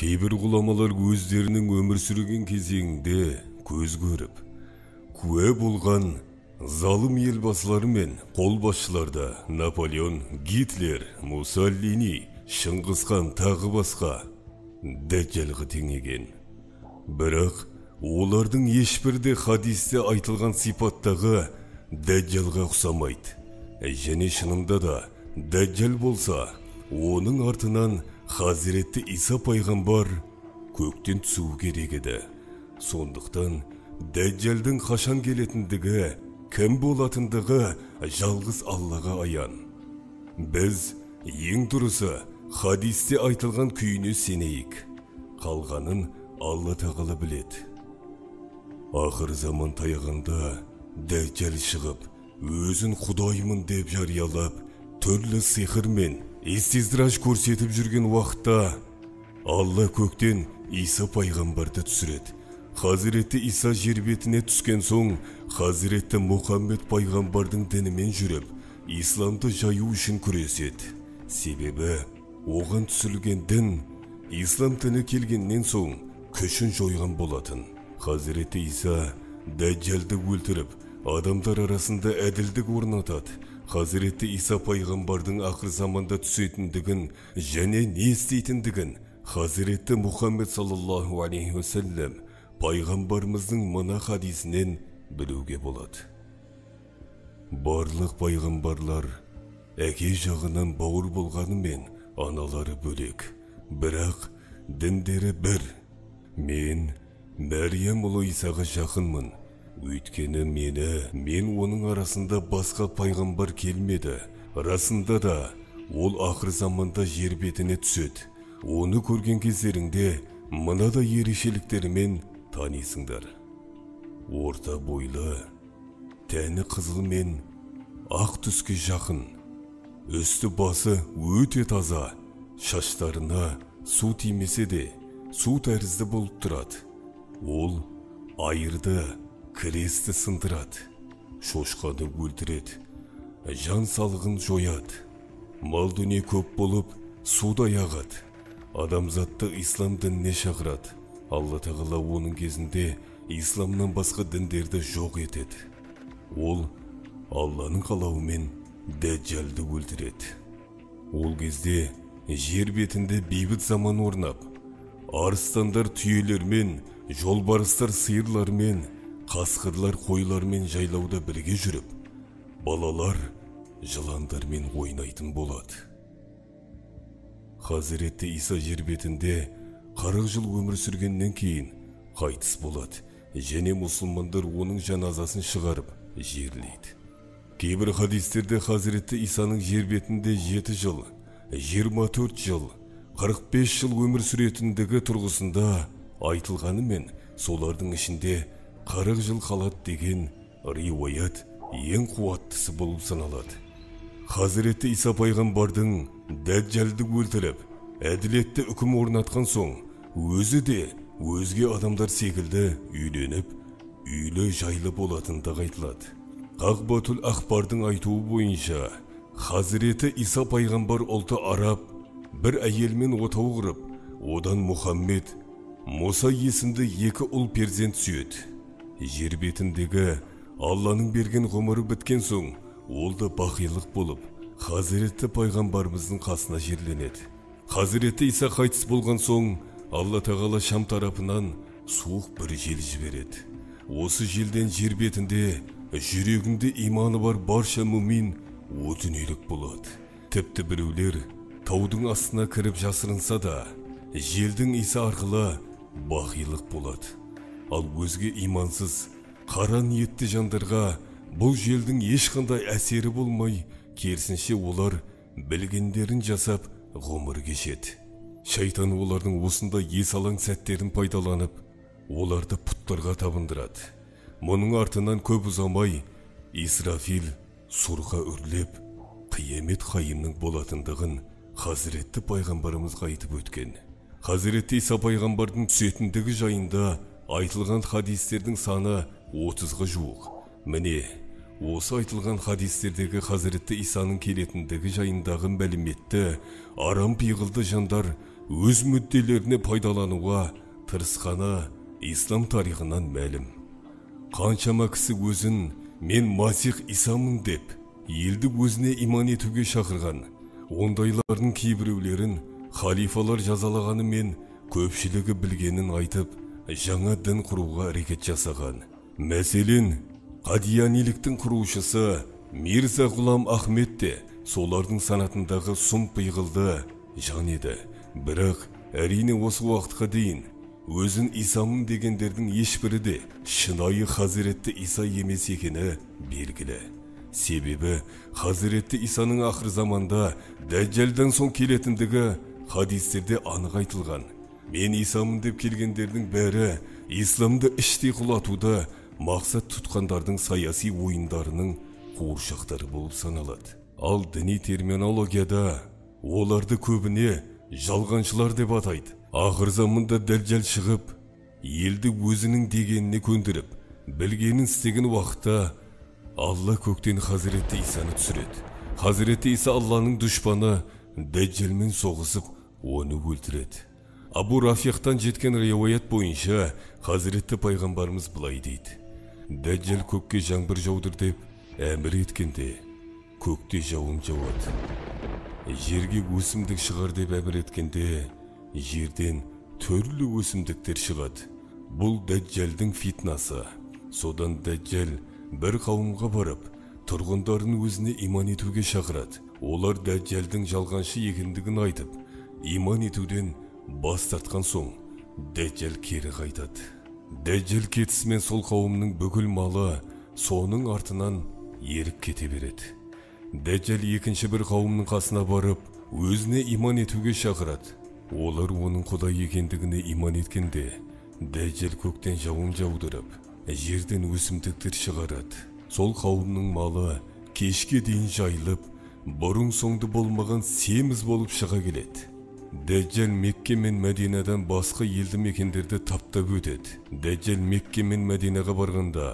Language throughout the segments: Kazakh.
Кейбір ғұламалар өздерінің өмір сүрген кезеңінде көз көріп, куә болған залым елбасылар мен қолбасшыларда Наполеон, Гитлер, Муссолини, Шыңғысхан тағы басқа дәджалға теңеген. Бірақ олардың ешбірде хадисте айтылған сипаттағы дәджалға ұқсамайды. Және шынында да дәджал болса, оның артынан Хазіреті Иса пайғамбар көктен түсу керек еді. Сондықтан дәджалдың қашан келетіндігі, кім болатындығы жалғыз Аллаға аян. Біз ең дұрысы хадисте айтылған күйіне сенейік. Қалғанын Алла тағала біледі. Ақыр заман таяғанда дәджал шығып, өзін құдаймын деп жариялап, түрлі сиқыр мен истиздраж көрсетіп жүрген уақытта Алла көктен Иса пайғамбарды түсіреді. Хазіреті Иса жер бетіне түскен соң, Хазіреті Мұхаммед пайғамбардың дінімен жүріп, исламды жаю үшін күреседі. Себебі оған түсірілген дін ислам діні келгеннен соң күшін жойған болатын. Хазіреті Иса дәджалды өлтіріп, адамдар арасында әділдік орнатады. Хазіреті Иса пайғамбардың ақыр заманда түсетіндігін және не істейтіндігін Хазіреті Мұхаммед саллаллаху алейхи уассалам пайғамбарымыздың мына хадисінен білуге болады. Барлық пайғамбарлар әке жағынан бауыр болғанымен аналары бөлек, бірақ діндері бір. Мен Мәриям ұлы Исаға жақынмын. Өйткені мен оның арасында басқа пайғамбар келмеді. Расында да ол ақыр заманда жер бетіне түседі. Оны көрген кездеріңде мынада ерекшеліктерімен танисыңдар. Орта бойлы, тәні қызыл мен ақ түске жақын. Үсті басы өте таза, шаштарына су тимесе де су тәрізді болып тұрады. Ол айырды, кресті сындырады, шошқаны өлтіреді, жан салығын жояды. Мал дүние көп болып, суда ағады. Адамзатты ислам дініне шақырады. Алла тағала оның кезінде исламнан басқа діндерді жоқ етеді. Ол Алланың қалауымен дәджалды өлтіреді. Ол кезде жер бетінде бейбіт заман орнап, арыстандар түйелермен, жолбарыстар сиырлармен, қасқырлар қойлармен жайлауда бірге жүріп, балалар жыландармен ойнайтын болады. Хазіреті Иса жер бетінде 40 жыл өмір сүргеннен кейін қайтыс болады, және мұсылмандар оның жаназасын шығарып жерлейді. Кейбір хадистерде Хазіреті Исаның жер бетінде 7 жыл, 24 жыл, 45 жыл өмір сүретіндігі тұрғысында айтылғанымен, солардың ішінде 40 жыл қалады деген риуаят ең қуаттысы болып саналады. Хазіреті Иса пайғамбардың дәджалды өлтіріп, әділетті үкім орнатқан соң, өзі де өзге адамдар секілді үйленіп, үйлі жайлы болатындығы айтылады. Ғағбатул Ахбардың айтуы бойынша, Хазіреті Иса пайғамбар ұлты араб бір әйелмен отау құрып, одан Мұхаммед, Мұса есімді 2 ұл перзент сүйеді. Жер бетіндегі Алланың берген ғұмыры біткен соң, ол да бақилық болып, Хазіреті пайғамбарымыздың қасына жерленеді. Хазіреті Иса қайтыс болған соң, Алла тағала Шам тарапынан суық бір жел жібереді. Осы желден жер бетінде жүрегінде иманы бар барша мүмин өтінелік болады. Тіпті біреулер таудың астына кіріп жасырынса да, желдің иісі арқылы бақилық болады. Ал өзге имансыз, қара ниетті жандарға бұл желдің ешқандай әсері болмай, керісінше олар білгендерін жасап ғұмыр кешеді. Шайтан олардың осында есалаң сәттерін пайдаланып, оларды пұттарға табындырады. Мұның артынан көп ұзамай Исрафил сұрға үрлеп, қиямет қайымның болатындығын Хазіретті пайғамбарымызға айтып өткен. Хазіретті Иса пайғамбардың түсетіндігі жайында айтылған хадистердің саны 30-ға жуық. Міне, осы айтылған хадистердегі Хазіретті Исаның келетіндігі жайындағы мәліметті арам пиғылды жандар өз мүдделеріне пайдалануға тырысқаны ислам тарихынан мәлім. Қаншама кісі өзін мен Масих Исамын деп елді өзіне иман етуге шақырған. Ондайлардың кейбіреулерін халифалар жазалағаны мен көпшілігі білгенін айтып, жаңа дін құруға әрекет жасаған. Мәселен, Қадияниліктің құрушысы Мирза Ғұлам Ахмед те солардың санатындағы сұм пиғылды жан еді. Бірақ әрине осы уақытқа дейін өзін Исамын дегендердің ешбірі де шынайы Хазіретті Иса емес екені белгілі. Себебі Хазіретті Исаның ақыр заманда Дәджәлдан соң келетіндігі хадистерде анық айтылған. Мен Исамын деп келгендердің бәрі исламды іштей құлатуды мақсат тұтқандардың саяси ойындарының қуыршақтары болып саналады. Ал діни терминологияда оларды көбіне жалғаншылар деп атайды. Ақыр заманда Дәджәл шығып, елді өзінің дегеніне көндіріп, білгенін істеген уақытта Алла көктен Хазіретті Исаны түсіреді. Хазіретті Иса Алланың дұшпаны Дәджәлмен соғысып, оны өлтіреді. Абу Рафияқтан жеткен риуаят бойынша Хазіретті пайғамбарымыз былай дейді: Дәджәл көкке жаңбыр жаудыр деп әмір еткенде, көкте жауын жауады. Жерге өсімдік шығар деп әмір еткенде, жерден түрлі өсімдіктер шығады. Бұл Дәджәлдің фитнасы. Содан Дәджәл бір қауымға барып, тұрғындарын өзіне иман етуге шақырады. Олар Дәджәлдің жалғаншы екендігін айтып, иман етуден бас тартқан соң, Дәджәл кері қайтады. Дәджәл кетісімен сол қауымның бүкіл малы соның артынан еріп кете береді. Дәджәл екінші бір қауымның қасына барып, өзіне иман етуге шақырады. Олар оның Құдай екендігіне иман еткенде, Дәджәл көктен жауын жаудырып, жерден өсімдіктер шығарады. Сол қауымның малы кешке дейін жайылып, бұрын соңды болмаған семіз болып шыға келеді. Дәджәл Мекке мен Мәдинадан басқа елді мекендерді таптап өтеді. Дәджәл Мекке мен Мәдинаға барғанда,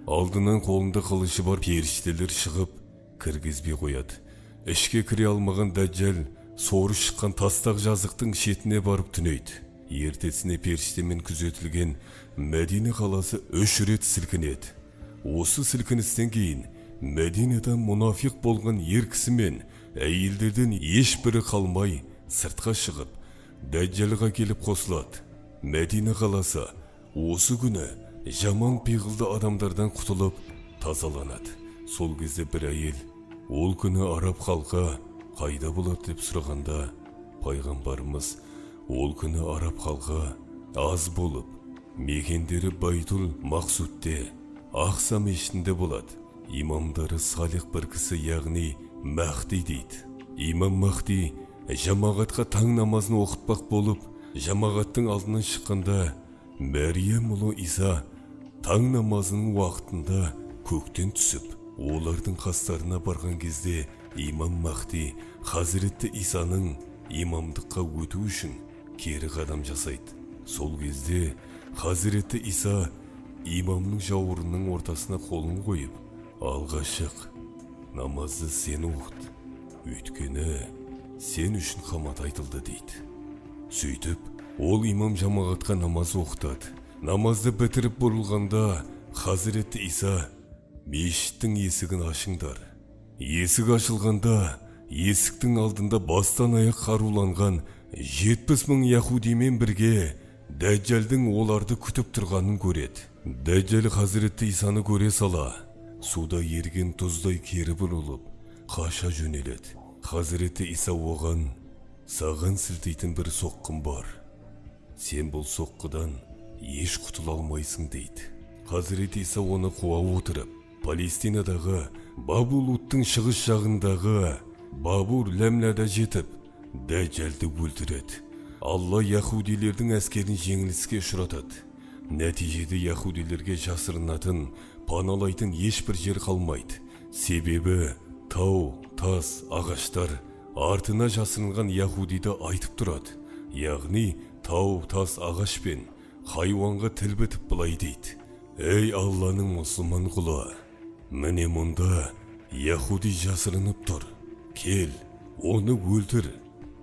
алдынан қолында қылышы бар періштелер шығып, кіргізбей қояды. Ішке кіре алмаған Дәджәл соры шыққан тастақ жазықтың шетіне барып түнейді. Ертесіне періштемен күзетілген Мәдина қаласы 3 рет сілкінеді. Осы сілкіністен кейін Мәдинадан мұнафиқ болған ер кісі мен әйелдерден ешбірі қалмай сыртқа шығып, Дәджәлға келіп қосылады. Мәдина қаласы осы күні жаман пиғылды адамдардан құтылып тазаланады. Сол кезде бір әйел, ол күні араб халқы қайда болады деп сұрағанда, пайғамбарымыз, ол күні араб халқы аз болып, мекендері Байтул Мақсудте, Ақса мешітінде болады. Имамдары салих бір кісі, яғни Махди дейді. Имам Махди жамағатқа таң намазын оқытпақ болып, жамағаттың алдынан шыққанда, Мәриям ұлы Иса таң намазының уақытында көктен түсіп, олардың қастарына барған кезде имам Махди Хазіретті Исаның имамдыққа өту үшін кері қадам жасайды. Сол кезде Хазіретті Иса имамның жауырынның ортасына қолын қойып, алға шық, намазды сен оқыт, өйткені сен үшін қамат айтылды дейді. Сөйтіп, ол имам жамағатқа намаз оқытады. Намазды бітіріп бұрылғанда, Хазіретті Иса, мешіттің есігін ашыңдар. Есік ашылғанда, есіктің алдында бастан аяқ қаруланған 70 000 яһудимен бірге Дәджәлдің оларды күтіп тұрғанын көреді. Дәджәл Хазіретті Исаны көре сала, суда ерген тұздай кері бұрылып, қаша жөнеледі. Хазіретті Иса оған, саған сілтейтін бір соққым бар. Сен бұл соққыдан еш құтыла алмайсың дейді. Хазіретті Иса оны қуа отырып, Палестинадағы Бабул-Уттың шығыс жағындағы Бабур-Ләмләда жетіп, Дәджәлді өлтіреді. Алла яһудилердің әскерін жеңіліске ұшыратады. Нәтижеде яһудилерге жасырынатын, паналайтын ешбір жер қалмайды. Себебі тау, тас, ағаштар артына жасырынған яһудиді айтып тұрады. Яғни тау, тас, ағаш пен хайуанға тіл бітіп былай дейді: Ей Алланың мұсылман құлы, міне мұнда яһуди жасырынып тұр. Кел, оны өлтір.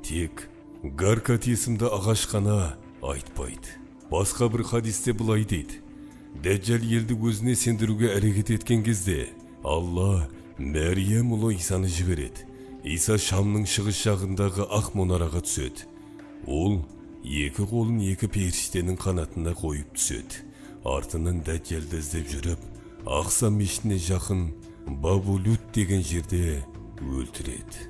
Тек Гаркат есімді ағаш қана айтпайды. Басқа бір хадисте былай дейді: Дәджжал елді өзіне сендіруге әрекет еткен кезде Алла Мәриям ұлы Исаны жібереді. Иса Шамның шығыс жағындағы ақ мұнараға түседі. Ол екі қолын екі періштенің қанатына қойып түседі. Артынан Дәджжалды іздеп жүріп, Ақса мешітіне жақын Бабулут деген жерде өлтіреді.